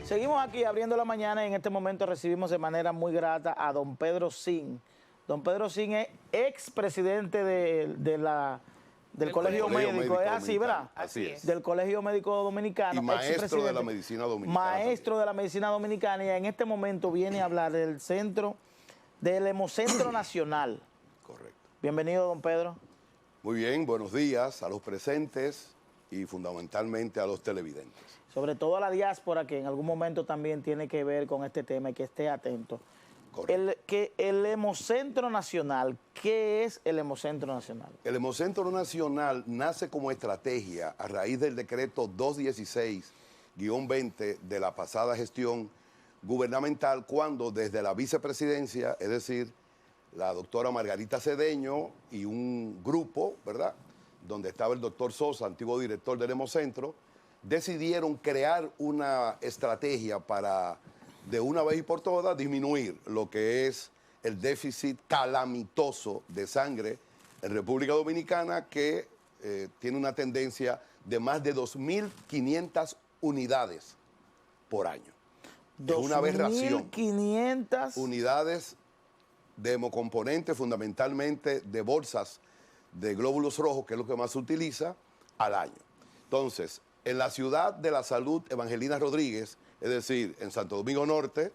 Seguimos aquí abriendo la mañana y en este momento recibimos de manera muy grata a don Pedro Sin. Don Pedro Sin es expresidente del Colegio Médico, es así, ¿verdad? Así es. Del Colegio Médico Dominicano. Y maestro de la medicina dominicana. Maestro de la medicina dominicana y en este momento viene a hablar del Hemocentro Nacional. Correcto. Bienvenido, don Pedro. Muy bien, buenos días a los presentes y fundamentalmente a los televidentes. Sobre todo a la diáspora, que en algún momento también tiene que ver con este tema y que esté atento. El Hemocentro Nacional, ¿qué es el Hemocentro Nacional? El Hemocentro Nacional nace como estrategia a raíz del decreto 216-20 de la pasada gestión gubernamental, cuando desde la vicepresidencia, es decir, la doctora Margarita Cedeño y un grupo, ¿verdad?, donde estaba el doctor Sosa, antiguo director del Hemocentro, decidieron crear una estrategia para, de una vez y por todas, disminuir lo que es el déficit calamitoso de sangre en República Dominicana, que tiene una tendencia de más de 2.500 unidades por año. Es una aberración. 2.500 unidades de hemocomponentes, fundamentalmente de bolsas de glóbulos rojos, que es lo que más se utiliza, al año. Entonces, en la ciudad de la salud Evangelina Rodríguez, es decir, en Santo Domingo Norte,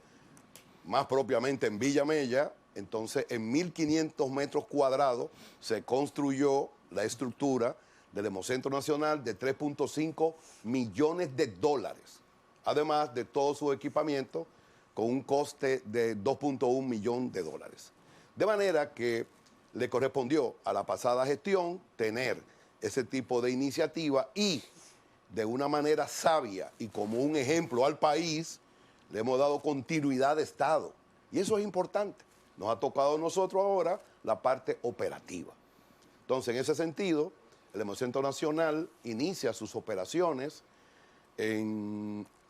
más propiamente en Villa Mella, entonces en 1.500 metros cuadrados se construyó la estructura del Hemocentro Nacional de 3.5 millones de dólares, además de todo su equipamiento con un coste de 2.1 millones de dólares. De manera que le correspondió a la pasada gestión tener ese tipo de iniciativa y de una manera sabia y como un ejemplo al país, le hemos dado continuidad de Estado. Y eso es importante. Nos ha tocado a nosotros ahora la parte operativa. Entonces, en ese sentido, el Hemocentro Nacional inicia sus operaciones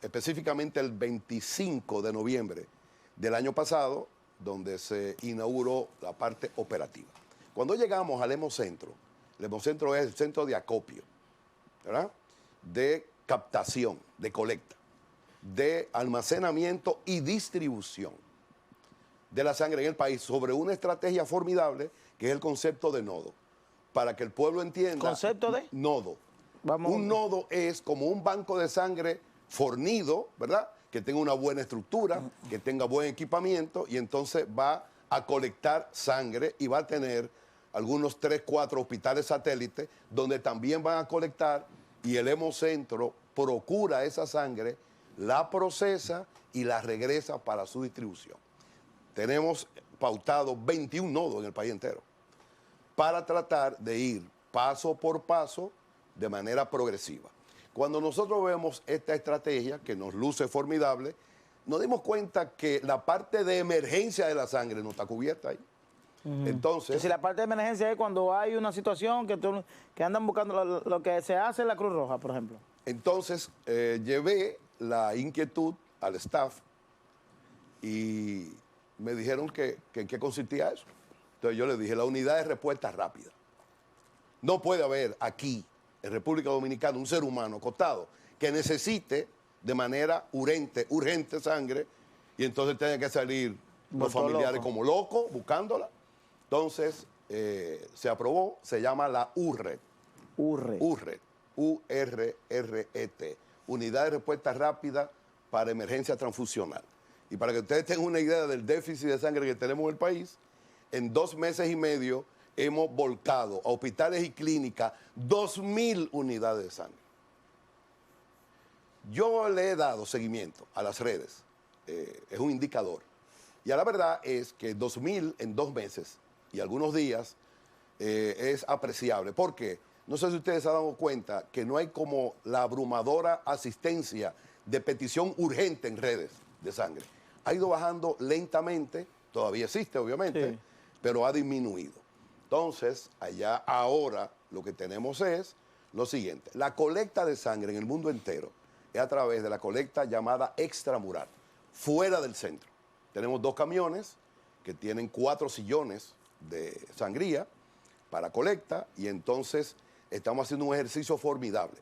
específicamente el 25 de noviembre del año pasado, donde se inauguró la parte operativa. Cuando llegamos al Hemocentro, el Hemocentro es el centro de acopio, ¿verdad?, de captación, de colecta, de almacenamiento y distribución de la sangre en el país, sobre una estrategia formidable que es el concepto de nodo. Para que el pueblo entienda. ¿Concepto de? Nodo. Vamos. Un nodo es como un banco de sangre fornido, ¿verdad?, que tenga una buena estructura, que tenga buen equipamiento, y entonces va a colectar sangre y va a tener algunos 3, 4 hospitales satélites donde también van a colectar, y el Hemocentro procura esa sangre, la procesa y la regresa para su distribución. Tenemos pautado 21 nodos en el país entero para tratar de ir paso por paso de manera progresiva. Cuando nosotros vemos esta estrategia, que nos luce formidable, nos dimos cuenta que la parte de emergencia de la sangre no está cubierta ahí. Entonces, si la parte de emergencia es cuando hay una situación que andan buscando lo que se hace en la Cruz Roja, por ejemplo. Entonces, llevé la inquietud al staff y me dijeron que en qué consistía eso. Entonces yo les dije, la unidad de respuesta rápida. No puede haber aquí, en República Dominicana, un ser humano acostado que necesite de manera urgente sangre, y entonces tenga que salir los familiares como locos buscándola. Entonces, se aprobó, se llama la URRET. URRET, U-R-R-E-T, Unidad de Respuesta Rápida para Emergencia Transfusional. Y para que ustedes tengan una idea del déficit de sangre que tenemos en el país, en 2 meses y medio hemos volcado a hospitales y clínicas 2.000 unidades de sangre. Yo le he dado seguimiento a las redes, es un indicador. Y a la verdad es que 2.000 en 2 meses y algunos días es apreciable. ¿Por qué? No sé si ustedes se han dado cuenta que no hay como la abrumadora asistencia de petición urgente en redes de sangre. Ha ido bajando lentamente, todavía existe obviamente, sí, pero ha disminuido. Entonces, allá ahora lo que tenemos es lo siguiente: la colecta de sangre en el mundo entero es a través de la colecta llamada extramural, fuera del centro. Tenemos 2 camiones que tienen 4 sillones de sangría para colecta, y entonces estamos haciendo un ejercicio formidable.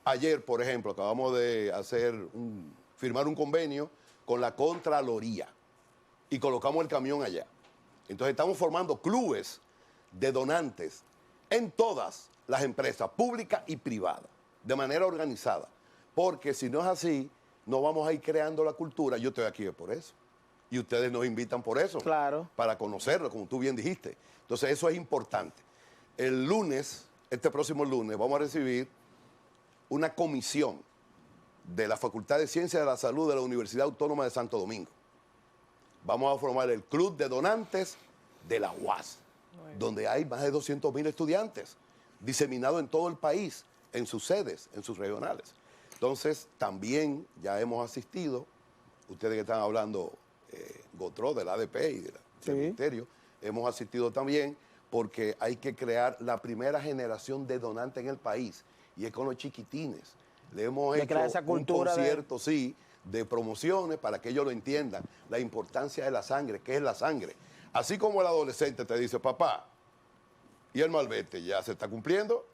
Ayer, por ejemplo, acabamos de hacer firmar un convenio con la Contraloría y colocamos el camión allá. Entonces estamos formando clubes de donantes en todas las empresas públicas y privadas, de manera organizada. Porque si no es así, no vamos a ir creando la cultura. Yo estoy aquí por eso. Y ustedes nos invitan por eso. Claro. Para conocerlo, como tú bien dijiste. Entonces eso es importante. El lunes, este próximo lunes, vamos a recibir una comisión de la Facultad de Ciencias de la Salud de la Universidad Autónoma de Santo Domingo. Vamos a formar el Club de Donantes de la UAS, donde hay más de 200.000 estudiantes diseminados en todo el país, en sus sedes, en sus regionales. Entonces, también ya hemos asistido, ustedes que están hablando, Gotro, del ADP y del Ministerio, hemos asistido también porque hay que crear la primera generación de donantes en el país, y es con los chiquitines. Le hemos hecho un concierto, sí, de promociones para que ellos lo entiendan, la importancia de la sangre, qué es la sangre. Así como el adolescente te dice, papá, y el malvete ya se está cumpliendo,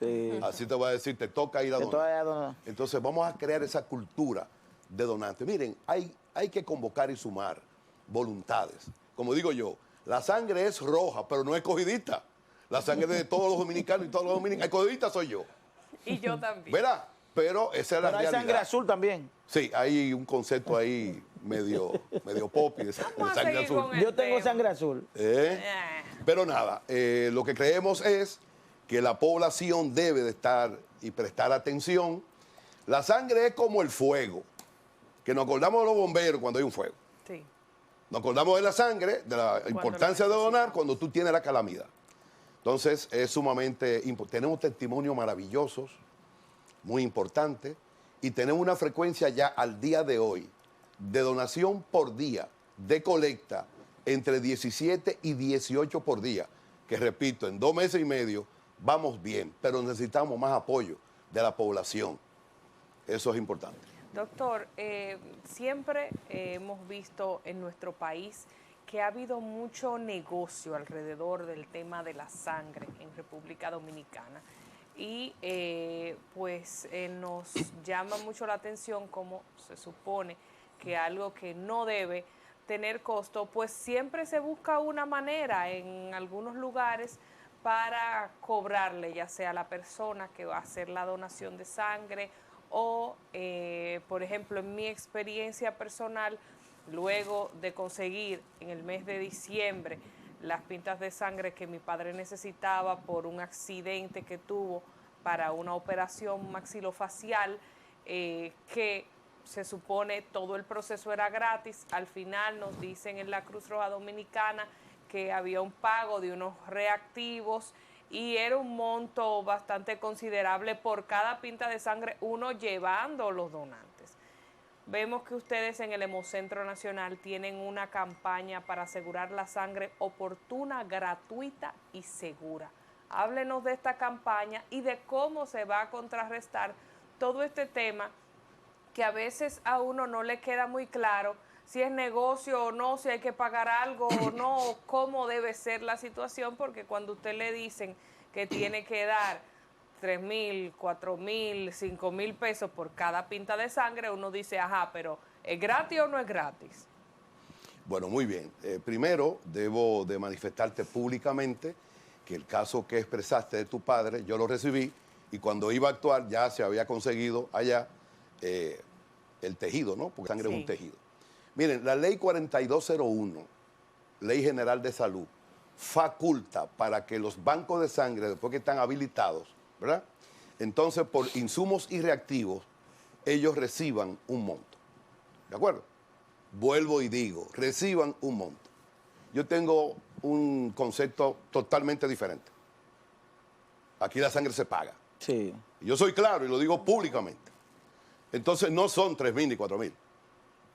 así te va a decir, te toca ir a donar. Entonces vamos a crear esa cultura de donantes. Miren, hay que convocar y sumar voluntades. Como digo yo, la sangre es roja, pero no es escogidista. La sangre de todos los dominicanos y todos los dominicanos, escogidista soy yo. Y yo también. ¿Verdad? Pero esa es la realidad. Pero hay sangre azul también. Sí, hay un concepto ahí medio popi de sangre azul. Yo tengo sangre azul. Pero nada, lo que creemos es que la población debe de estar y prestar atención. La sangre es como el fuego, que nos acordamos de los bomberos cuando hay un fuego. Sí. Nos acordamos de la sangre, de la importancia de donar cuando tú tienes la calamidad. Entonces, es sumamente importante. Tenemos testimonios maravillosos, muy importantes, y tenemos una frecuencia ya al día de hoy de donación por día, de colecta, entre 17 y 18 por día, que repito, en 2 meses y medio vamos bien, pero necesitamos más apoyo de la población. Eso es importante. Doctor, siempre hemos visto en nuestro país que ha habido mucho negocio alrededor del tema de la sangre en República Dominicana. Y nos llama mucho la atención cómo se supone que algo que no debe tener costo, pues siempre se busca una manera en algunos lugares para cobrarle, ya sea a la persona que va a hacer la donación de sangre o, por ejemplo, en mi experiencia personal, luego de conseguir en el mes de diciembre las pintas de sangre que mi padre necesitaba por un accidente que tuvo para una operación maxilofacial, que se supone todo el proceso era gratis. Al final nos dicen en la Cruz Roja Dominicana que había un pago de unos reactivos y era un monto bastante considerable por cada pinta de sangre, uno llevando los donantes. Vemos que ustedes en el Hemocentro Nacional tienen una campaña para asegurar la sangre oportuna, gratuita y segura. Háblenos de esta campaña y de cómo se va a contrarrestar todo este tema que a veces a uno no le queda muy claro si es negocio o no, si hay que pagar algo o no, cómo debe ser la situación, porque cuando usted le dicen que tiene que dar 3,000, 4,000, 5,000 pesos por cada pinta de sangre, uno dice, ajá, pero ¿es gratis o no es gratis? Bueno, muy bien. Primero, debo de manifestarte públicamente que el caso que expresaste de tu padre, yo lo recibí y cuando iba a actuar ya se había conseguido allá el tejido, ¿no? Porque sangre es un tejido. Miren, la ley 4201, Ley General de Salud, faculta para que los bancos de sangre, después que están habilitados, ¿verdad? Entonces, por insumos y reactivos, ellos reciban un monto. ¿De acuerdo? Vuelvo y digo, reciban un monto. Yo tengo un concepto totalmente diferente. Aquí la sangre se paga. Sí. Yo soy claro y lo digo públicamente. Entonces, no son 3,000 ni 4,000.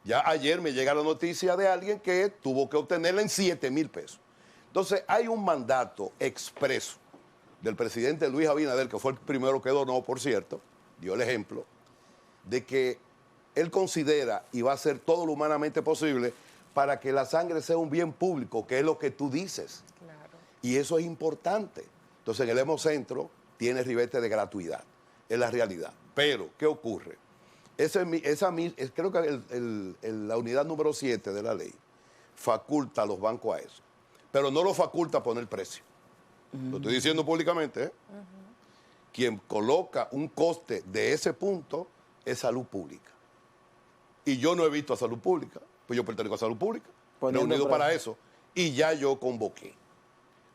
Ya ayer me llega la noticia de alguien que tuvo que obtenerla en 7,000 pesos. Entonces, hay un mandato expreso del presidente Luis Abinader, que fue el primero que donó, por cierto, dio el ejemplo, de que él considera y va a hacer todo lo humanamente posible para que la sangre sea un bien público, que es lo que tú dices. Claro. Y eso es importante. Entonces, en el Hemocentro tiene ribete de gratuidad, es la realidad. Pero, ¿qué ocurre? Creo que la unidad número 7 de la ley faculta a los bancos a eso, pero no lo faculta a poner precio. Lo estoy diciendo públicamente, ¿eh? Quien coloca un coste de ese punto es salud pública. Y yo no he visto a salud pública, pues yo pertenezco a salud pública, reunido para eso, y ya yo convoqué.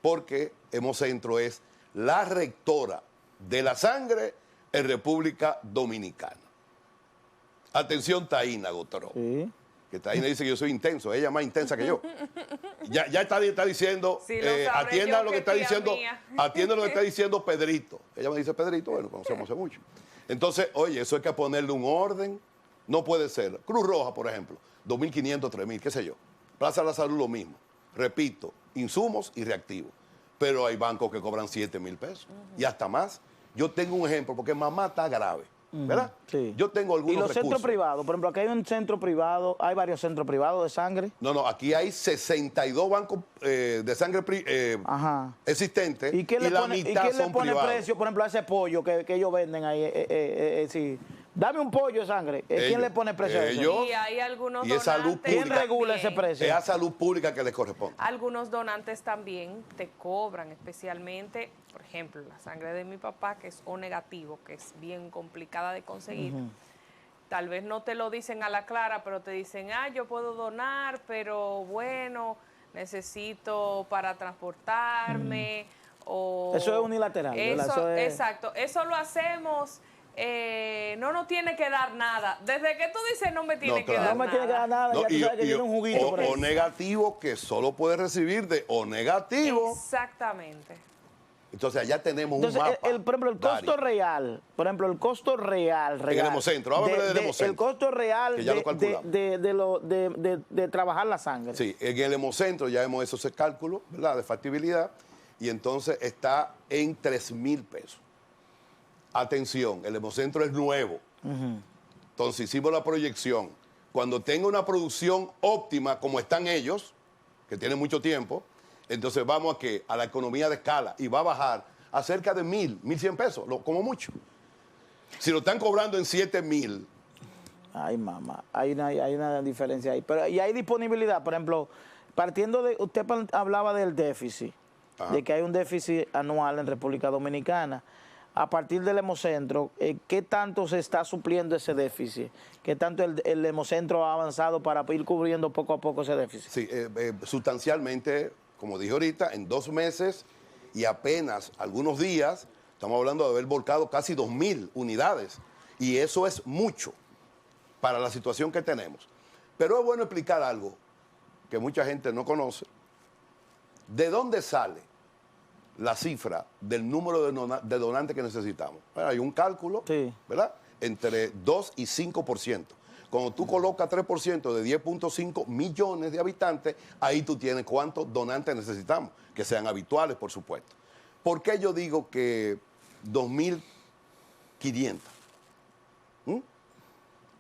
Porque Hemocentro es la rectora de la sangre en República Dominicana. Atención, Taína Gotró. Sí. Que Taína dice que yo soy intenso, ella es más intensa que yo. Ya está diciendo, sí, atienda lo que está diciendo, atienda lo que está diciendo Pedrito. Ella me dice Pedrito, bueno, conocemos hace mucho. Entonces, oye, eso hay que ponerle un orden. No puede ser. Cruz Roja, por ejemplo, 2.500, 3.000, qué sé yo. Plaza de la Salud lo mismo. Repito, insumos y reactivos. Pero hay bancos que cobran 7.000 pesos y hasta más. Yo tengo un ejemplo, porque mamá está grave. ¿Verdad? Sí. Yo tengo algunos recursos. ¿Y los recursos. centros privados? Por ejemplo, aquí hay un centro privado, hay varios centros privados de sangre. No, aquí hay 62 bancos de sangre existentes y la mitad son privados. Precio, por ejemplo, a ese pollo que ellos venden ahí? Sí. Dame un pollo de sangre. ¿Quién le pone precio a eso? Y hay algunos donantes. Salud pública. ¿Quién regula ese precio? Es a salud pública que les corresponde. Algunos donantes también te cobran, especialmente, por ejemplo, la sangre de mi papá, que es O negativo, que es bien complicada de conseguir. Tal vez no te lo dicen a la clara, pero te dicen, yo puedo donar, pero bueno, necesito para transportarme. O eso es unilateral. Exacto. Eso lo hacemos. No nos tiene que dar nada. Desde que tú dices no me tiene que dar nada. No me tiene que dar nada, ya tú sabes que tiene un juguito por ahí. O negativo, que solo puede recibir de O negativo. Exactamente. Entonces allá tenemos un mapa. Por ejemplo, el costo real. Por ejemplo, el costo real. En el Hemocentro. Háblame del Hemocentro. El costo real que ya lo calculamos. de trabajar la sangre. Sí, en el Hemocentro ya hemos hecho ese cálculo, ¿verdad? De factibilidad. Y entonces está en 3.000 pesos. Atención, el Hemocentro es nuevo. Entonces hicimos la proyección. Cuando tenga una producción óptima, como están ellos, que tienen mucho tiempo, entonces vamos a la economía de escala y va a bajar a cerca de 1.100 pesos, como mucho. Si lo están cobrando en 7.000. Ay, mamá, hay una diferencia ahí. Pero y hay disponibilidad, por ejemplo, partiendo de, usted hablaba del déficit, de que hay un déficit anual en República Dominicana. A partir del Hemocentro, ¿qué tanto se está supliendo ese déficit? ¿Qué tanto el Hemocentro ha avanzado para ir cubriendo poco a poco ese déficit? Sí, sustancialmente, como dije ahorita, en 2 meses y apenas algunos días, estamos hablando de haber volcado casi 2.000 unidades. Y eso es mucho para la situación que tenemos. Pero es bueno explicar algo que mucha gente no conoce. ¿De dónde sale la cifra del número de donantes que necesitamos? Bueno, hay un cálculo, ¿verdad? Entre 2 y 5%. Cuando tú colocas 3% de 10.5 millones de habitantes, ahí tú tienes cuántos donantes necesitamos, que sean habituales, por supuesto. ¿Por qué yo digo que 2.500?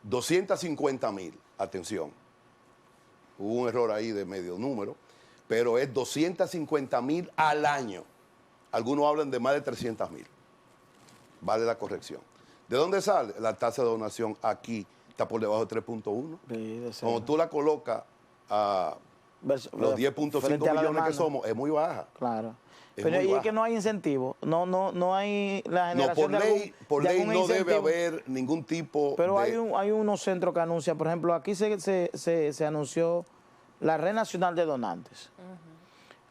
250.000, atención. Hubo un error ahí de medio número, pero es 250.000 al año. Algunos hablan de más de 300.000. Vale la corrección. ¿De dónde sale? La tasa de donación aquí está por debajo de 3.1. Sí, cuando tú la colocas a los 10.5 millones que somos, es muy baja. Claro. Pero y es que no hay incentivo. No hay la generación por ley no debe haber ningún tipo pero hay unos centros que anuncian, por ejemplo, aquí se anunció la Red Nacional de Donantes.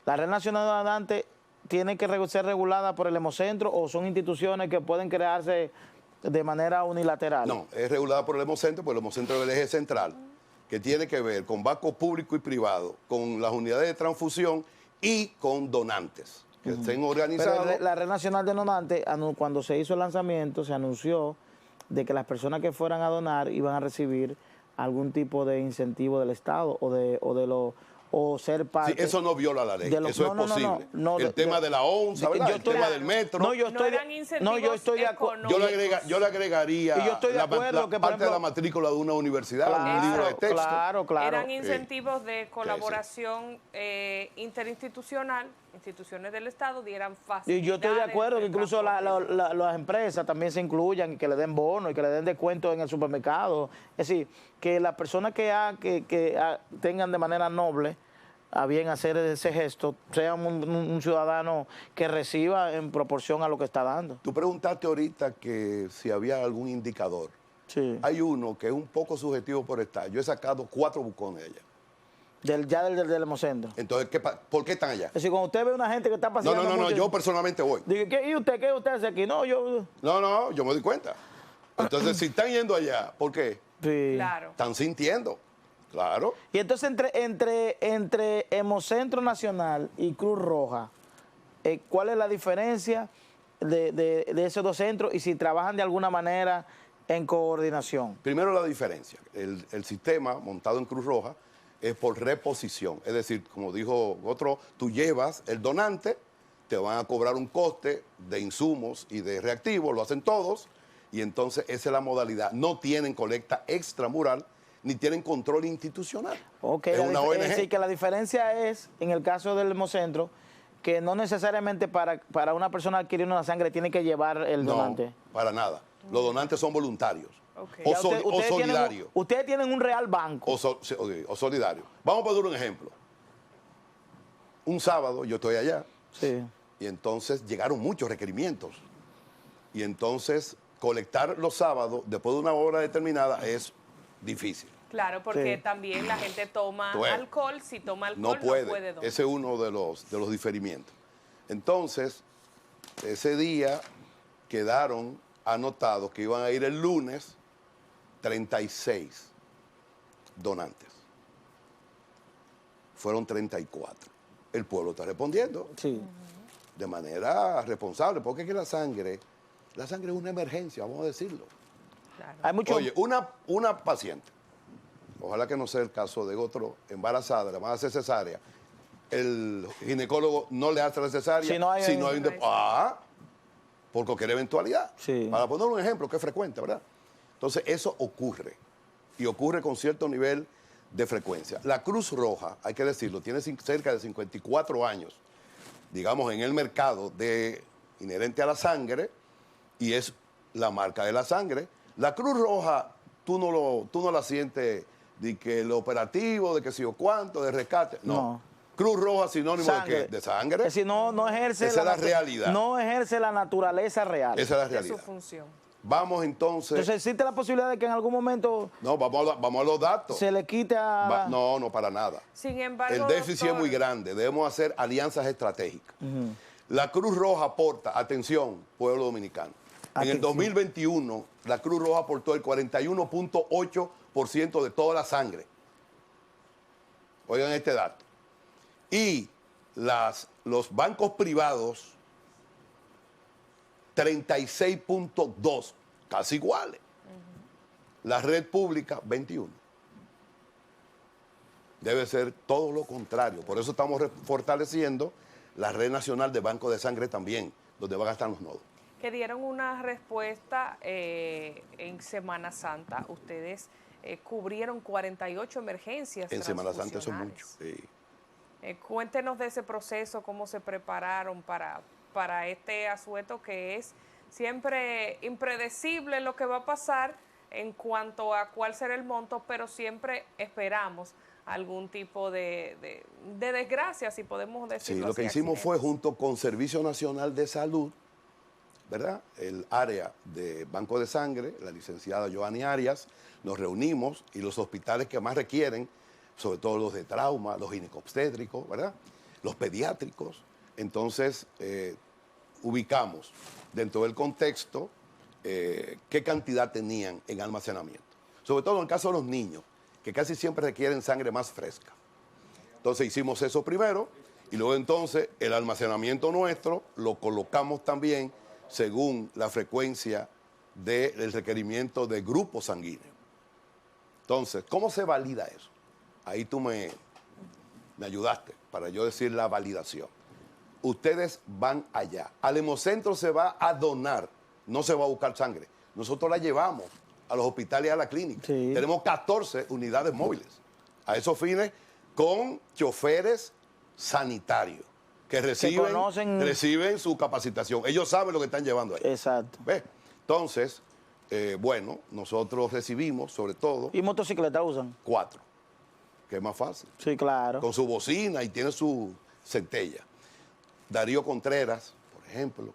La Red Nacional de Donantes tiene que ser regulada por el Hemocentro o son instituciones que pueden crearse de manera unilateral. No, es regulada por el Hemocentro, porque el Hemocentro es el eje central, que tiene que ver con bancos públicos y privados, con las unidades de transfusión y con donantes que estén organizados. Pero la Red Nacional de Donantes, cuando se hizo el lanzamiento, se anunció de que las personas que fueran a donar iban a recibir algún tipo de incentivo del Estado o ser parte. Sí, eso no viola la ley, eso es posible. El tema de la ONSA, ¿verdad? El tema del metro. No, yo estoy de acuerdo. Yo le agregaría la parte de la matrícula de una universidad, un libro de texto. Claro. Eran incentivos de colaboración interinstitucional instituciones del Estado dieran facilidades. Y yo estoy de acuerdo que incluso transporte. las empresas también se incluyan y que le den bonos y que le den descuentos en el supermercado. Es decir, que las personas que tengan de manera noble a bien hacer ese gesto sean un ciudadano que reciba en proporción a lo que está dando. Tú preguntaste ahorita que si había algún indicador. Sí. Hay uno que es un poco subjetivo por estar. Yo he sacado 4 bucones de allá. Del Hemocentro. Entonces, ¿por qué están allá? Es decir, cuando usted ve una gente que está pasando... No, yo personalmente voy. Digo, ¿y usted qué usted hace aquí? No, yo... No, yo me doy cuenta. Entonces, si están yendo allá, ¿por qué? Sí. Claro. Están sintiendo. Claro. Y entonces entre Hemocentro Nacional y Cruz Roja, ¿cuál es la diferencia de esos dos centros y si trabajan de alguna manera en coordinación? Primero la diferencia. El sistema montado en Cruz Roja es por reposición. Es decir, como dijo otro, tú llevas el donante, te van a cobrar un coste de insumos y de reactivos, lo hacen todos, y entonces esa es la modalidad. No tienen colecta extramural, ni tienen control institucional. Ok, es una ONG. Es decir, que la diferencia es, en el caso del Hemocentro, que no necesariamente para una persona adquirir una sangre tiene que llevar el donante. No, para nada. Los donantes son voluntarios. Ok. O, Ya ustedes solidarios. Ustedes tienen un real banco. O solidarios. Vamos a poner un ejemplo. Un sábado yo estoy allá. Sí. Y entonces llegaron muchos requerimientos. Y entonces colectar los sábados después de una hora determinada es difícil. Claro, porque Sí. también la gente toma Tú ves. alcohol. Si toma alcohol, No puede. donar. Ese es uno de los diferimientos. Entonces, ese día quedaron anotados que iban a ir el lunes 36 donantes. Fueron 34. El pueblo está respondiendo Sí. de manera responsable, porque es que la sangre es una emergencia, vamos a decirlo. Claro. Hay mucho... Oye, una paciente, ojalá que no sea el caso de otro, embarazada, le van a hacer cesárea, el ginecólogo no le hace la cesárea Si no hay- un por cualquier eventualidad. Sí. Para poner un ejemplo que es frecuente, ¿verdad? Entonces, eso ocurre, y ocurre con cierto nivel de frecuencia. La Cruz Roja, hay que decirlo, tiene cerca de 54 años, digamos, en el mercado inherente a la sangre, y es la marca de la sangre. La Cruz Roja, tú no la sientes de que el operativo, de que si o cuánto, de rescate. No. Cruz Roja sinónimo Sangre. de qué? De sangre. Es decir, no ejerce... Esa es la realidad. No ejerce la naturaleza real. Esa es la Es su realidad. función. Vamos entonces. Entonces existe la posibilidad de que en algún momento No, vamos a los datos. se le quite a... No, para nada. Sin embargo, El déficit es muy doctor, grande. Debemos hacer alianzas estratégicas. La Cruz Roja aporta, atención, pueblo dominicano. En el Atención. 2021, la Cruz Roja aportó el 41.8% de toda la sangre. Oigan este dato. Y los bancos privados, 36.2, casi iguales. La red pública, 21. Debe ser todo lo contrario. Por eso estamos fortaleciendo la red nacional de bancos de sangre también, donde van a estar los nodos. que dieron una respuesta en Semana Santa. Ustedes cubrieron 48 emergencias En Semana Santa eso es mucho. transfusionales. Sí. Cuéntenos de ese proceso, cómo se prepararon para este asueto que es siempre impredecible lo que va a pasar en cuanto a cuál será el monto, pero siempre esperamos algún tipo de desgracia, si podemos decirlo Sí, lo que así, hicimos fue, accidentes. junto con Servicio Nacional de Salud, ¿verdad? El área de Banco de Sangre, la licenciada Joanny Arias, nos reunimos y los hospitales que más requieren, sobre todo los de trauma, los ginecobstétricos, ¿verdad? Los pediátricos. Entonces, ubicamos dentro del contexto qué cantidad tenían en almacenamiento. Sobre todo en el caso de los niños, que casi siempre requieren sangre más fresca. Entonces hicimos eso primero y luego entonces el almacenamiento nuestro lo colocamos también según la frecuencia del requerimiento de grupo sanguíneo. Entonces, ¿cómo se valida eso? Ahí tú me ayudaste para yo decir la validación. Ustedes van allá. Al Hemocentro se va a donar, no se va a buscar sangre. Nosotros la llevamos a los hospitales y a la clínica. Sí. Tenemos 14 unidades móviles a esos fines con choferes sanitarios. que reciben, conocen. reciben su capacitación. Ellos saben lo que están llevando ahí. Exacto. ¿Ves? Entonces, bueno, nosotros recibimos, sobre todo, ¿Y motocicletas usan? 4, que es más fácil. Sí, claro. Con su bocina y tiene su centella. Darío Contreras, por ejemplo,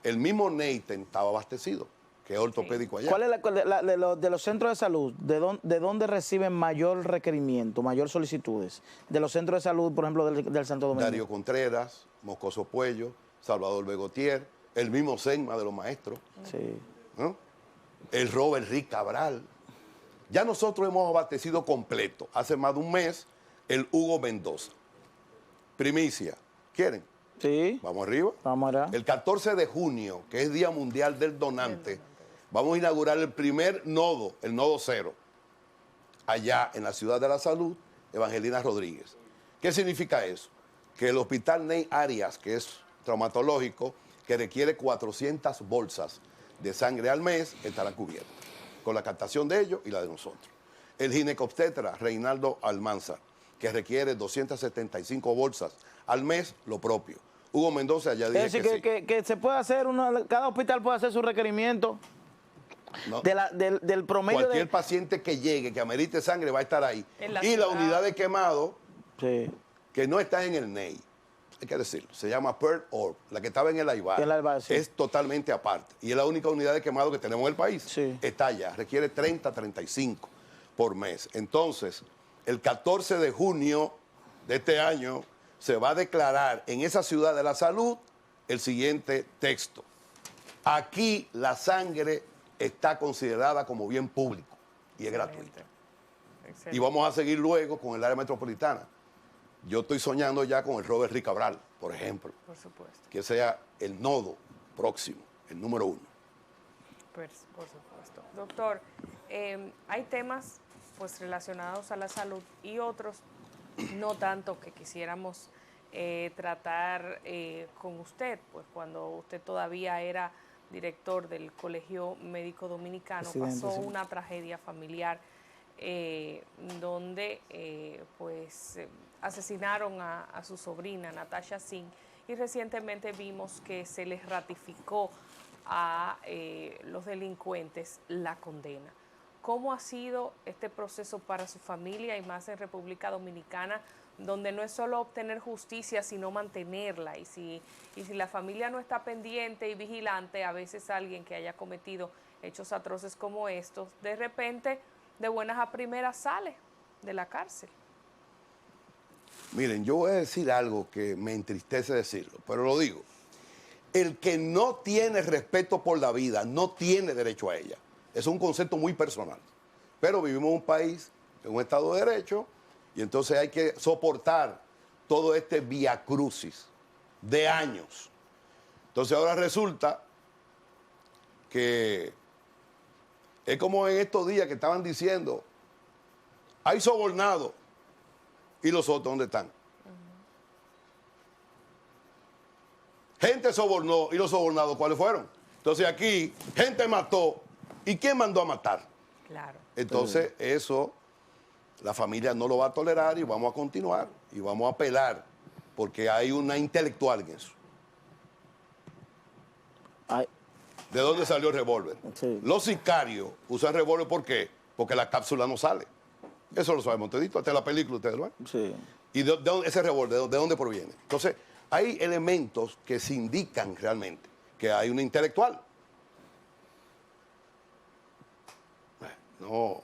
el mismo Nathan estaba abastecido, que es ortopédico allá. ¿Cuál es de los centros de salud? ¿De dónde reciben mayor requerimiento, mayor solicitudes? De los centros de salud, por ejemplo, del Santo Domingo. Darío Contreras, Moscoso Puello, Salvador Begotier, el mismo Senma de los maestros, Sí. ¿no? El Robert Rick Cabral. Ya nosotros hemos abastecido completo, hace más de un mes, el Hugo Mendoza. Primicia. ¿Quieren? Sí. Vamos arriba. Vamos allá. El 14 de junio, que es Día Mundial del Donante, vamos a inaugurar el primer nodo, el nodo 0, allá en la Ciudad de la Salud, Evangelina Rodríguez. ¿Qué significa eso? Que el Hospital Ney Arias, que es traumatológico, que requiere 400 bolsas de sangre al mes, estará cubierto, con la captación de ellos y la de nosotros. El ginecobstetra Reinaldo Almanzar, que requiere 275 bolsas al mes, lo propio. Hugo Mendoza ya dije Es decir, que sí. que se puede hacer, cada hospital puede hacer su requerimiento No. del promedio Cualquier paciente que llegue, que amerite sangre, va a estar ahí. En la Y la ciudad. unidad de quemado, Sí. que no está en el NEI, hay que decirlo, se llama Pearl Orb, la que estaba en el AIBAR, En el AIBAR, sí. es totalmente aparte. Y es la única unidad de quemado que tenemos en el país. Sí. Está allá, requiere 30, 35 por mes. Entonces, el 14 de junio de este año se va a declarar en esa ciudad de la salud el siguiente texto. Aquí la sangre está considerada como bien público y es gratuita. Excelente. Y vamos a seguir luego con el área metropolitana. Yo estoy soñando ya con el Robert Rick Cabral, por ejemplo, Por supuesto. que sea el nodo próximo, el número 1. Por supuesto. Doctor, hay temas pues relacionados a la salud y otros no tanto que quisiéramos tratar con usted, pues cuando usted todavía era director del Colegio Médico Dominicano, Presidente, pasó sí. una tragedia familiar donde asesinaron a su sobrina, Natasha Singh, y recientemente vimos que se les ratificó a los delincuentes la condena. ¿Cómo ha sido este proceso para su familia y más en República Dominicana, donde no es solo obtener justicia, sino mantenerla? Y si la familia no está pendiente y vigilante, a veces alguien que haya cometido hechos atroces como estos, de repente, de buenas a primeras, sale de la cárcel. Miren, yo voy a decir algo que me entristece decirlo, pero lo digo. El que no tiene respeto por la vida no tiene derecho a ella. Es un concepto muy personal. Pero vivimos en un país, en un Estado de Derecho, y entonces hay que soportar todo este viacrucis de años. Entonces ahora resulta que es como en estos días que estaban diciendo, hay sobornados, y los otros, ¿dónde están? Gente sobornó, y los sobornados, ¿cuáles fueron? Entonces aquí, gente mató, ¿y quién mandó a matar? Claro. Entonces eso, la familia no lo va a tolerar y vamos a continuar, y vamos a apelar, porque hay una intelectual en eso. Ay, ¿De dónde salió el revólver? Sí. Los sicarios usan revólver, ¿por qué? Porque la cápsula no sale. Eso lo sabemos todito, hasta la película ustedes lo ven. sí. ¿Y de dónde, ese revólver, de dónde proviene? Entonces, hay elementos que se indican realmente que hay una intelectual. No.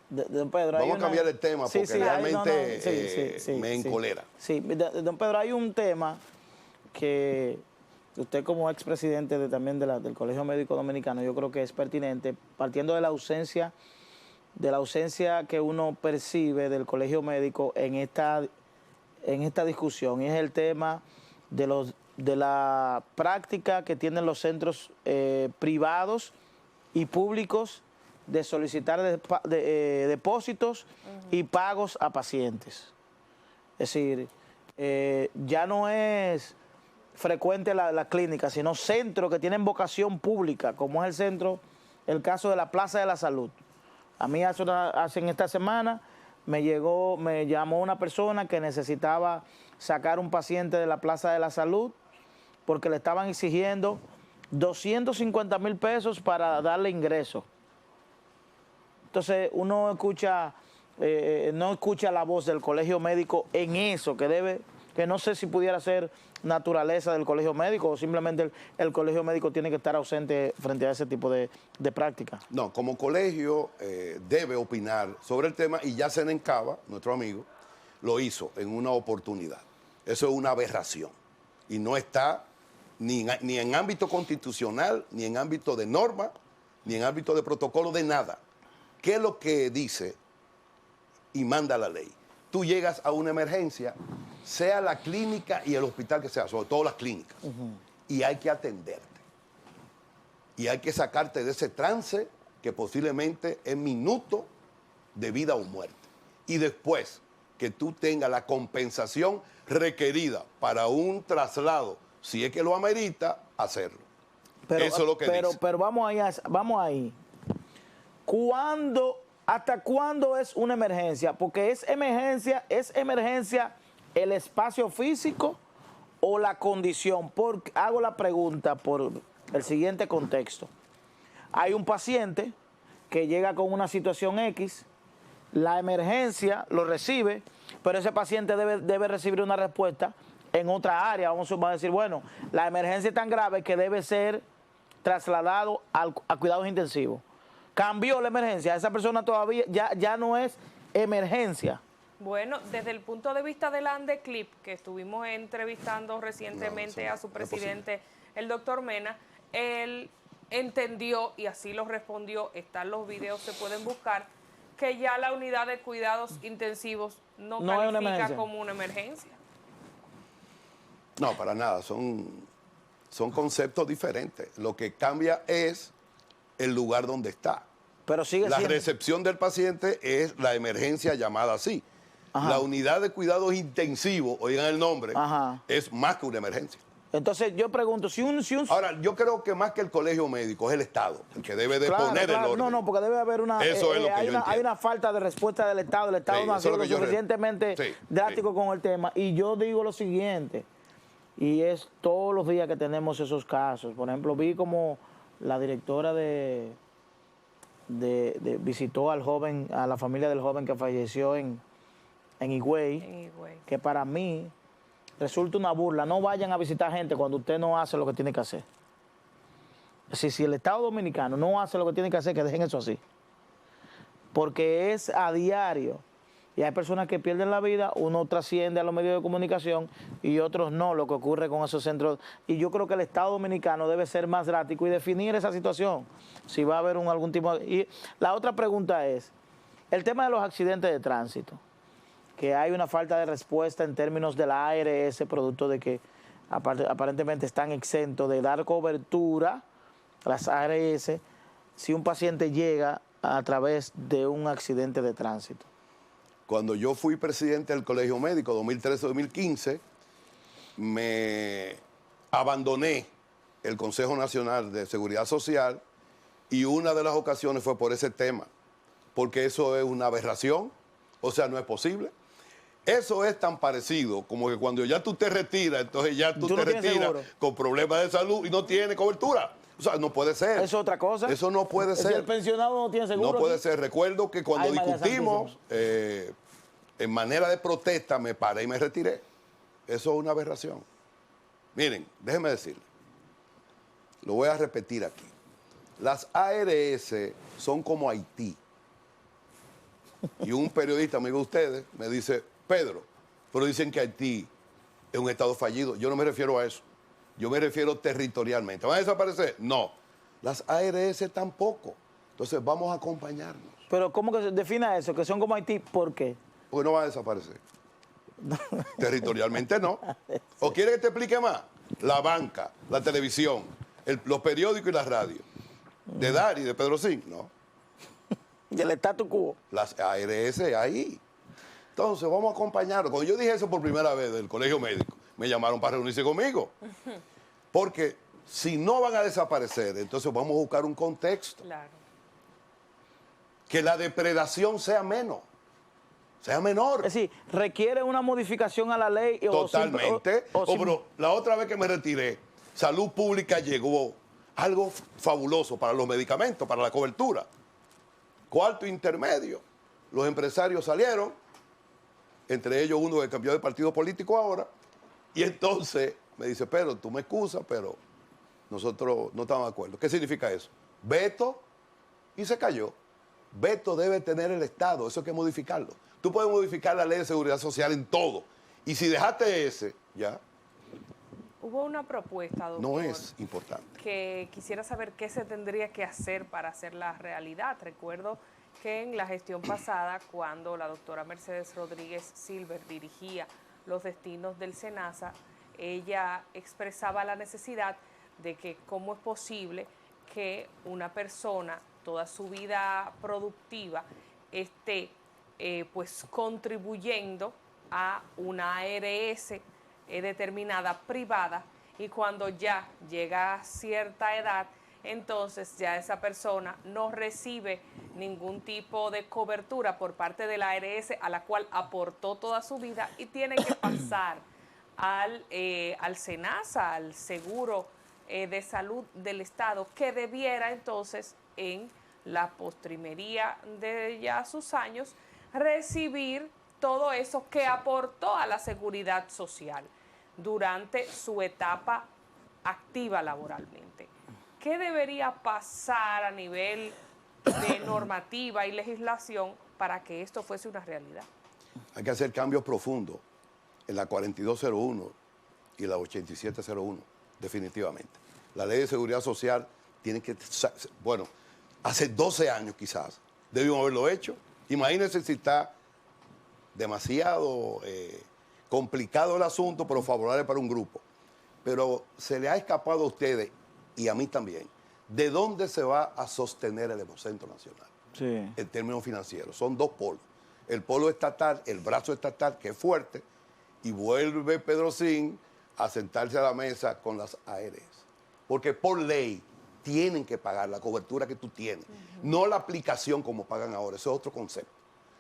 Don Pedro, Vamos a cambiar el tema porque realmente me encolera. Sí, don Pedro, hay un tema que usted como expresidente también del Colegio Médico Dominicano, yo creo que es pertinente, partiendo de la ausencia que uno percibe del Colegio Médico en esta discusión, y es el tema de la práctica que tienen los centros privados y públicos de solicitar depósitos y pagos a pacientes. Es decir, ya no es frecuente la clínica, sino centros que tienen vocación pública, como es el caso de la Plaza de la Salud. A mí hace esta semana me llamó una persona que necesitaba sacar un paciente de la Plaza de la Salud porque le estaban exigiendo 250,000 pesos para darle ingreso. Entonces uno escucha, no escucha la voz del colegio médico en eso, que no sé si pudiera ser naturaleza del colegio médico o simplemente el colegio médico tiene que estar ausente frente a ese tipo de práctica. No, como colegio debe opinar sobre el tema y ya Senencaba, nuestro amigo, lo hizo en una oportunidad. Eso es una aberración y no está ni en ámbito constitucional, ni en ámbito de norma, ni en ámbito de protocolo, de nada. ¿Qué es lo que dice y manda la ley? Tú llegas a una emergencia, sea la clínica y el hospital que sea, sobre todo las clínicas, y hay que atenderte. Y hay que sacarte de ese trance que posiblemente es minuto de vida o muerte. Y después que tú tengas la compensación requerida para un traslado, si es que lo amerita, hacerlo. Eso es lo que dice. Pero vamos ahí. ¿Hasta cuándo es una emergencia? Porque ¿es emergencia el espacio físico o la condición? Hago la pregunta por el siguiente contexto. Hay un paciente que llega con una situación X, la emergencia lo recibe, pero ese paciente debe recibir una respuesta en otra área. Vamos a decir, bueno, la emergencia es tan grave que debe ser trasladado a cuidados intensivos. Cambió la emergencia, esa persona todavía ya no es emergencia. Bueno, desde el punto de vista del ANDECLIP, que estuvimos entrevistando recientemente a su presidente, el doctor Mena, él entendió, y así lo respondió, están los videos, se pueden buscar, que ya la unidad de cuidados intensivos no califica como una emergencia. No, para nada, son conceptos diferentes. Lo que cambia es el lugar donde está. Pero sigue la siendo... recepción del paciente es la emergencia llamada así. Ajá. La unidad de cuidados intensivos, oigan el nombre, ajá, es más que una emergencia. Entonces yo pregunto, Ahora, yo creo que más que el colegio médico es el Estado el que debe de poner el orden. No, porque debe haber una... Eso es lo que hay una falta de respuesta del Estado. El Estado no ha sido lo suficientemente drástico con el tema. Y yo digo lo siguiente, y es todos los días que tenemos esos casos. Por ejemplo, vi como la directora visitó al joven, a la familia del joven que falleció en Higüey, que para mí resulta una burla. No vayan a visitar gente cuando usted no hace lo que tiene que hacer. Si el Estado Dominicano no hace lo que tiene que hacer, que dejen eso así. Porque es a diario. Y hay personas que pierden la vida, uno trasciende a los medios de comunicación y otros no, lo que ocurre con esos centros. Y yo creo que el Estado Dominicano debe ser más drástico y definir esa situación, si va a haber algún tipo de... Y la otra pregunta es, el tema de los accidentes de tránsito, que hay una falta de respuesta en términos de la ARS, producto de que aparentemente están exentos de dar cobertura a las ARS si un paciente llega a través de un accidente de tránsito. Cuando yo fui presidente del Colegio Médico, 2013-2015, me abandoné el Consejo Nacional de Seguridad Social y una de las ocasiones fue por ese tema, porque eso es una aberración, o sea, no es posible. Eso es tan parecido como que cuando ya tú te retiras, entonces ya tú te retiras con problemas de salud y no tienes cobertura. O sea, no puede ser. ¿Eso es otra cosa? Eso no puede ser. Si el pensionado no tiene seguro. No puede ser. Recuerdo que cuando discutimos en manera de protesta, me paré y me retiré. Eso es una aberración. Miren, déjenme decirles. Lo voy a repetir aquí. Las ARS son como Haití. Y un periodista, amigo de ustedes, me dice, Pedro, pero dicen que Haití es un estado fallido. Yo no me refiero a eso. Yo me refiero territorialmente. ¿Van a desaparecer? No. Las ARS tampoco. Entonces vamos a acompañarnos. Pero ¿cómo que se defina eso? Que son como Haití, ¿por qué? Porque no van a desaparecer. Territorialmente no. ¿O quiere que te explique más? La banca, la televisión, los periódicos y las radios. De Dari, de Pedro Sin, no. Y el status quo. Las ARS ahí. Entonces vamos a acompañarnos. Cuando yo dije eso por primera vez del colegio médico, me llamaron para reunirse conmigo. Porque si no van a desaparecer, entonces vamos a buscar un contexto. Claro. Que la depredación sea menos. sea menor. Es decir, requiere una modificación a la ley. Totalmente. Pero la otra vez que me retiré, Salud Pública llegó algo fabuloso para los medicamentos, para la cobertura. Cuarto intermedio. Los empresarios salieron, entre ellos uno que cambió de partido político ahora, y entonces me dice, pero tú me excusas, pero nosotros no estamos de acuerdo. ¿Qué significa eso? Veto, y se cayó. Veto debe tener el Estado, eso hay que modificarlo. Tú puedes modificar la ley de seguridad social en todo, y si dejaste ese, ya. Hubo una propuesta, doctor, No es importante. que quisiera saber qué se tendría que hacer para hacerla realidad. Recuerdo que en la gestión pasada, cuando la doctora Mercedes Rodríguez Silver dirigía los destinos del SENASA, ella expresaba la necesidad de que cómo es posible que una persona toda su vida productiva esté pues contribuyendo a una ARS determinada privada, y cuando ya llega a cierta edad, entonces ya esa persona no recibe ningún tipo de cobertura por parte de la ARS a la cual aportó toda su vida, y tiene que pasar al SENASA, al Seguro de Salud del Estado, que debiera entonces en la postrimería de ya sus años recibir todo eso que aportó a la seguridad social durante su etapa activa laboralmente. ¿Qué debería pasar a nivel de normativa y legislación para que esto fuese una realidad? Hay que hacer cambios profundos en la 4201 y la 8701, definitivamente. La ley de seguridad social tiene que, bueno, hace 12 años quizás debimos haberlo hecho. Imagínense si está demasiado complicado el asunto, pero favorable para un grupo. Pero se le ha escapado a ustedes, y a mí también, ¿de dónde se va a sostener el Hemocentro Nacional? Sí. En términos financieros. Son dos polos. El polo estatal, el brazo estatal, que es fuerte, y vuelve Pedro Sin a sentarse a la mesa con las ARS. Porque por ley tienen que pagar la cobertura que tú tienes, no la aplicación como pagan ahora. Eso es otro concepto.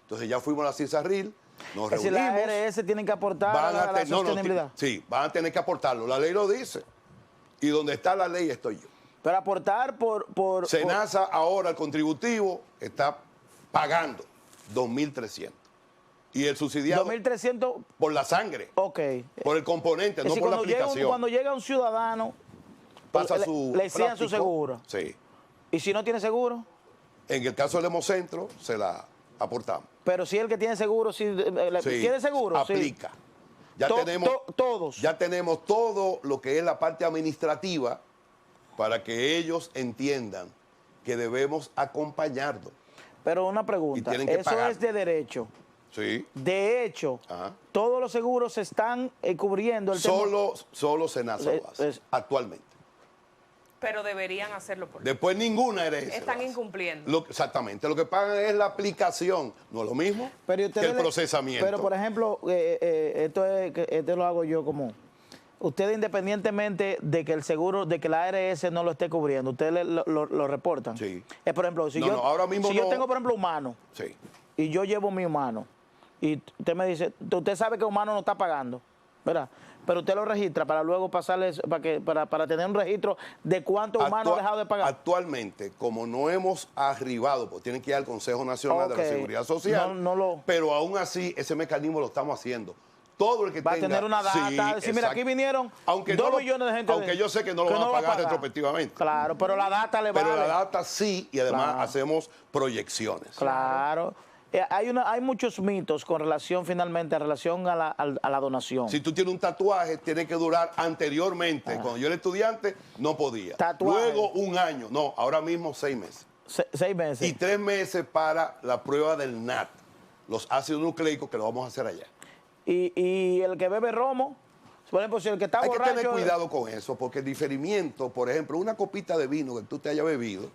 Entonces ya fuimos a la CISARRIL, nos Es decir, reunimos. las ARS tienen que aportar a la sostenibilidad. Sí, van a tener que aportarlo. La ley lo dice. Y donde está la ley estoy yo. Pero aportar por SENASA ahora, el contributivo, está pagando 2.300. Y el subsidiado 2.300. por la sangre, Ok. por el componente, Es no decir, por la cuando aplicación. cuando llega un ciudadano, Pasa le su exigen su plástico. seguro. Sí. Y si no tiene seguro, En el caso del Hemocentro, se la aportamos. pero si el que tiene seguro, si Sí, tiene seguro, sí. aplica. Ya Todos. Ya tenemos todo lo que es la parte administrativa para que ellos entiendan que debemos acompañarlos. Pero una pregunta, Y tienen que eso pagar. es de derecho. Sí. De hecho, Ajá. todos los seguros se están cubriendo el tema. Solo SENASA lo hace, actualmente. Pero deberían hacerlo por ley. Después ninguna ARS. Están lo hace. incumpliendo. Exactamente. Lo que pagan es la aplicación. No es lo mismo Pero que ustedes el procesamiento. Pero, por ejemplo, esto lo hago yo como... Ustedes, independientemente de que el seguro, de que la ARS no lo esté cubriendo, ustedes lo reportan. Sí. Por ejemplo, si, No, no, ahora mismo si yo no. tengo, por ejemplo, humano, Sí. y yo llevo mi humano, y usted me dice, usted sabe que humano no está pagando, ¿verdad? Pero usted lo registra para luego pasarle, para tener un registro de cuánto humano ha dejado de pagar. Actualmente, como no hemos arribado, pues tienen que ir al Consejo Nacional de la Ok. Seguridad Social, pero aún así ese mecanismo lo estamos haciendo. Todo el que Va tenga... a tener una data, Sí, decir, mira, aquí exacto. vinieron Aunque 2 no lo- millones de gente. Aunque yo sé que no lo van a pagar retrospectivamente. Claro, pero la data le Pero vale. la data sí, y además Claro. hacemos proyecciones. Claro. Hay muchos mitos con relación, finalmente, en relación a la donación. Si tú tienes un tatuaje, tiene que durar anteriormente. Cuando yo era estudiante, no podía. Tatuaje. Luego un año. No, ahora mismo 6 meses. 6 meses. Y 3 meses para la prueba del NAT, los ácidos nucleicos, que lo vamos a hacer allá. Y el que bebe romo, por ejemplo, si el que está Hay borracho... que tener cuidado con eso, porque el diferimiento, por ejemplo, una copita de vino que tú te hayas bebido,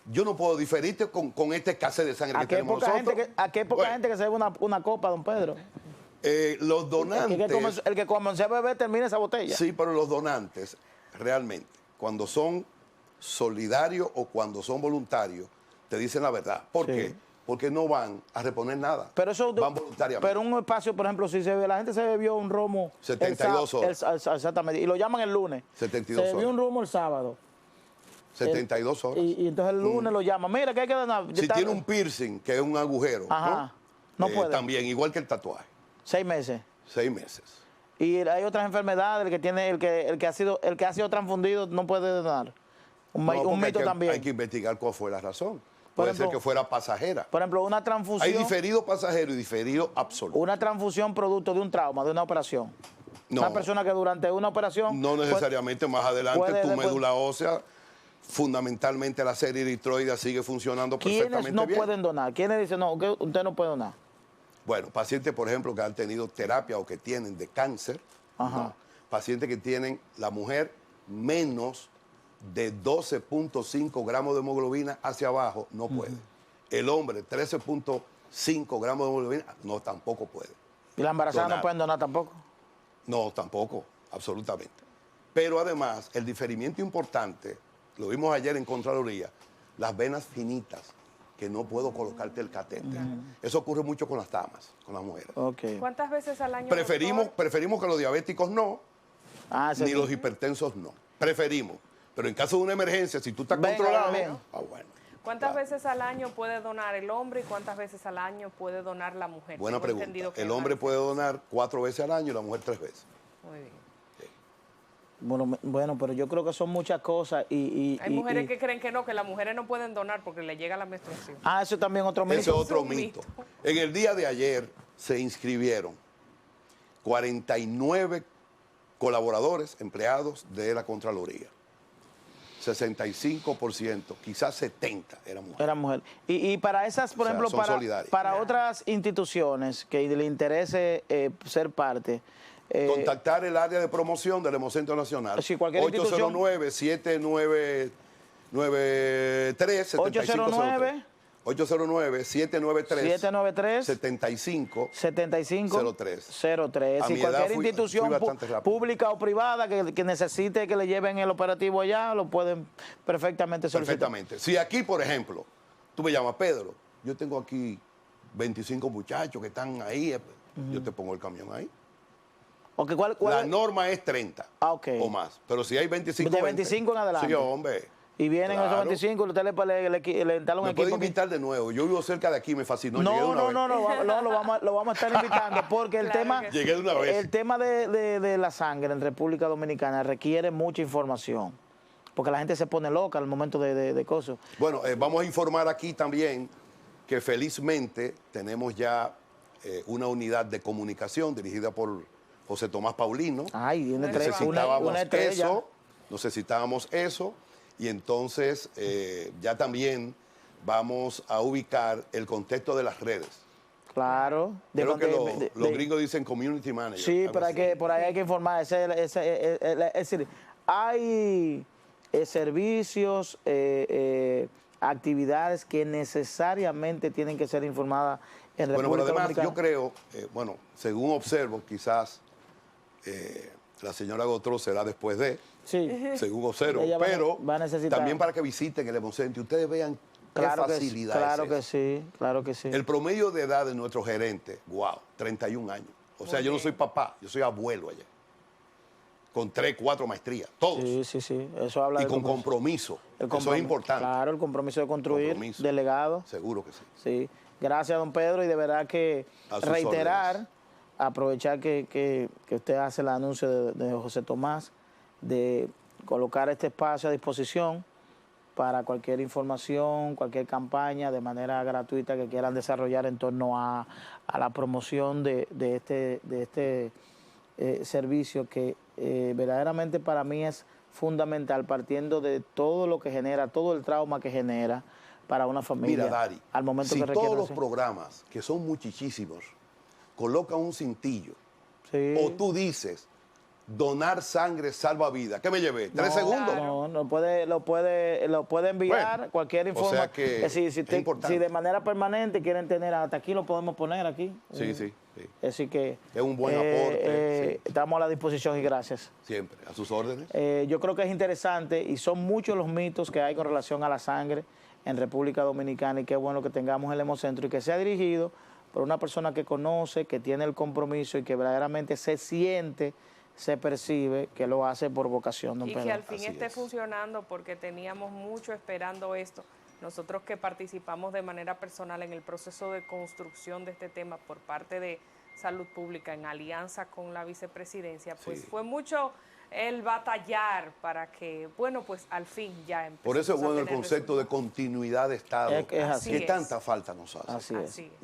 yo no puedo diferirte con esta escasez de sangre ¿A que qué tenemos poca nosotros. gente que se bebe una copa, don Pedro? Los donantes... El que comencé a beber termina esa botella. Sí, pero los donantes, realmente, cuando son solidarios o cuando son voluntarios, te dicen la verdad. ¿Por Sí. qué? porque no van a reponer nada. Pero eso, van voluntariamente. Pero un espacio, por ejemplo, si la gente se bebió un romo 72 horas. Exactamente, y lo llaman el lunes. 72 se bebió horas. un romo el sábado. 72 horas. Y entonces el lunes lo llaman. Mira, que hay que donar. Si tiene un piercing, que es un agujero, ajá, no puede. También, igual que el tatuaje. 6 meses. 6 meses. Y hay otras enfermedades, el que ha sido transfundido no puede donar. Un mito también. Hay que investigar cuál fue la razón. Puede ser que fuera pasajera. Por ejemplo, una transfusión. Hay diferido pasajero y diferido absoluto. Una transfusión producto de un trauma, de una operación. No. Una persona que durante una operación. No necesariamente, más adelante tu médula ósea, fundamentalmente la serie eritroide sigue funcionando perfectamente bien. ¿Quiénes no pueden donar? ¿Quiénes dicen, no, que usted no puede donar? Bueno, pacientes, por ejemplo, que han tenido terapia o que tienen de cáncer. ¿No? Pacientes que tienen, la mujer, menos de 12.5 gramos de hemoglobina hacia abajo, no puede. El hombre, 13.5 gramos de hemoglobina, no, tampoco puede. ¿Y la embarazada no pueden donar tampoco? No, tampoco, absolutamente. Pero además, el diferimiento importante, lo vimos ayer en Contraloría, las venas finitas, que no puedo colocarte el catéter. Eso ocurre mucho con las damas, con las mujeres. Okay. ¿Cuántas veces al año? Preferimos que los diabéticos no, ni los hipertensos no. Preferimos. Pero en caso de una emergencia, si tú estás controlado, bueno. ¿Cuántas veces al año puede donar el hombre y cuántas veces al año puede donar la mujer? Buena pregunta. El hombre puede donar 4 veces al año y la mujer 3 veces. Muy bien. Bueno, pero yo creo que son muchas cosas hay mujeres que creen que no, que las mujeres no pueden donar porque les llega la menstruación. Eso es también otro mito. Ese es otro mito. En el día de ayer se inscribieron 49 colaboradores, empleados de la Contraloría. 65%, quizás 70% eran mujeres. Eran mujeres. Y para esas, por ejemplo, para otras instituciones que le interese ser parte. Contactar el área de promoción del Hemocentro Nacional. Sí, cualquier 809-793-7503. 809-793-7503. Si cualquier institución pública o privada que necesite que le lleven el operativo allá, lo pueden perfectamente solicitar. Perfectamente. Si aquí, por ejemplo, tú me llamas, Pedro, yo tengo aquí 25 muchachos que están ahí, yo te pongo el camión ahí. Okay, la norma es 30 o más, pero si hay 25... De 25 en adelante. Sí, hombre. Y vienen esos 25, usted le instala un equipo. Me puede invitar de nuevo. Yo vivo cerca de aquí, me fascinó. No, lo vamos a estar invitando porque el tema... Llegué de una vez. El tema de la sangre en República Dominicana requiere mucha información, porque la gente se pone loca al momento de cosas. Bueno, vamos a informar aquí también que felizmente tenemos ya una unidad de comunicación dirigida por José Tomás Paulino. Necesitábamos eso. Y entonces ya también vamos a ubicar el contexto de las redes. Claro. Creo que los gringos dicen community manager. Sí, pero por ahí hay que informar. Es decir, hay servicios, actividades que necesariamente tienen que ser informadas en República Dominicana. Pero además yo creo, según observo, quizás la señora Gotró será después de... Sí. Según observo, pero también para que visiten el Hemocentro y ustedes vean qué facilidades. Claro que sí. El promedio de edad de nuestro gerente, 31 años. O sea, yo no soy papá, yo soy abuelo allá. Con 3, 4 maestrías, todos. Sí. Eso habla y con compromiso. Eso es importante. Claro, el compromiso de construir delegado. Seguro que sí. Sí. Gracias, don Pedro, y de verdad que reiterar, aprovechar que usted hace el anuncio de José Tomás, de colocar este espacio a disposición para cualquier información, cualquier campaña de manera gratuita que quieran desarrollar en torno a la promoción de este servicio que verdaderamente para mí es fundamental, partiendo de todo lo que genera, todo el trauma que genera para una familia. Mira, Dari, al momento si que todos los programas, que son muchísimos, colocan un cintillo, o tú dices, donar sangre salva vida. ¿Qué me llevé? ¿3 segundos? No, lo puede enviar cualquier información. O sea que si de manera permanente quieren tener, hasta aquí lo podemos poner aquí. Sí. Así que es un buen aporte. Estamos a la disposición y gracias. Siempre, a sus órdenes. Yo creo que es interesante y son muchos los mitos que hay con relación a la sangre. en República Dominicana, y qué bueno que tengamos el Hemocentro y que sea dirigido por una persona que conoce, que tiene el compromiso y que verdaderamente se siente, se percibe que lo hace por vocación, don Y Pedro. que al fin Así esté es. funcionando, porque teníamos mucho esperando esto. Nosotros que participamos de manera personal en el proceso de construcción de este tema por parte de Salud Pública en alianza con la vicepresidencia, pues Sí. fue mucho el batallar para que, bueno, pues al fin ya empezamos. Por eso es a bueno el tener concepto de resultados. continuidad de Estado, Es así. que es. tanta falta nos hace. Así Así es. es. Bueno.